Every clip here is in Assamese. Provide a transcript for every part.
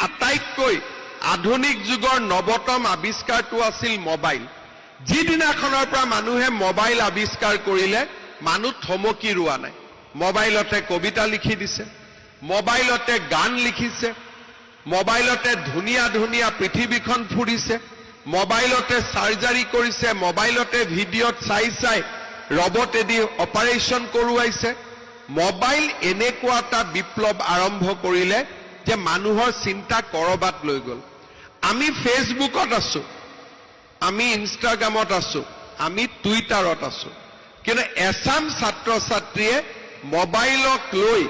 আটাইতকৈ আধুনিক যুগৰ নৱতম আৱিষ্কাৰটো আছিল মোবাইল। যিদিনাখনৰ পৰা মানুহে মোবাইল আৱিষ্কাৰ কৰিলে মানুহ থমকি ৰোৱা নাই। মোবাইলতে কবিতা লিখি দিছে, মোবাইলতে গান লিখিছে, মোবাইলতে ধুনীয়া ধুনীয়া পৃথিৱীখন ফুৰিছে, মোবাইলতে চাৰ্জাৰী কৰিছে, মোবাইলতে ভিডিঅ'ত চাই চাই ৰবটেদি অপাৰেশ্যন কৰোৱাইছে। মোবাইল এনেকুৱা এটা বিপ্লৱ আৰম্ভ কৰিলে যে মানুহৰ চিন্তা কৰবাত লৈ গ'ল। আমি ফেচবুকত আছো, আমি ইনষ্টাগ্ৰামত আছো, আমি টুইটাৰত আছো, কিন্তু এছাম ছাত্ৰ ছাত্ৰীয়ে মোবাইলক লৈ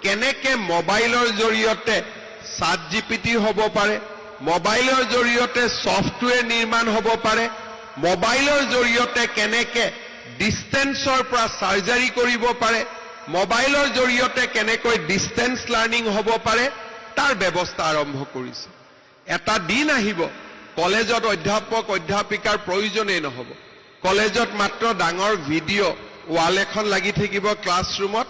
কেনেকে মোবাইলৰ জৰিয়তে ChatGPT হ'ব পাৰে, মোবাইলৰ জৰিয়তে ছফ্টৱেৰ নিৰ্মাণ হ'ব পাৰে, মোবাইলৰ জৰিয়তে কেনেকে ডিষ্টেন্সৰ পৰা চাৰ্জাৰী কৰিব পাৰে, মোবাইলৰ জৰিয়তে কেনেকৈ ডিষ্টেন্স লাৰ্ণিং হ'ব পাৰে, তাৰ ব্যৱস্থা আৰম্ভ কৰিছে। এটা দিন আহিব কলেজত অধ্যাপক অধ্যাপিকাৰ প্ৰয়োজনেই নহ'ব। কলেজত মাত্ৰ ডাঙৰ ভিডিঅ' ৱাল এখন লাগি থাকিব ক্লাছৰুমত,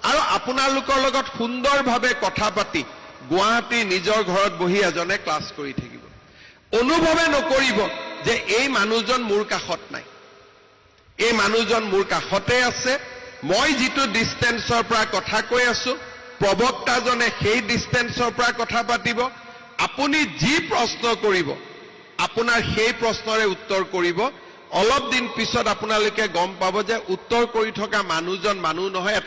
আৰু আপোনালোকৰ লগত সুন্দৰভাৱে কথা পাতি গুৱাহাটী নিজৰ ঘৰত বহি এজনে ক্লাছ কৰি থাকিব। অনুভৱে নকৰিব যে এই মানুহজন মোৰ কাষত নাই, এই মানুহজন মোৰ কাষতে আছে, মই যিটো ডিষ্টেন্সৰ পৰা কথা কৈ আছো প্ৰবক্তাজনে সেই ডিষ্টেন্সৰ পৰা কথা পাতিব। আপুনি যি প্ৰশ্ন কৰিব আপোনাৰ সেই প্ৰশ্নৰে উত্তৰ কৰিব। অলপ দিন পিছত আপোনালোকে গম পাব যে উত্তৰ কৰি থকা মানুহজন মানুহ নহয়, এটা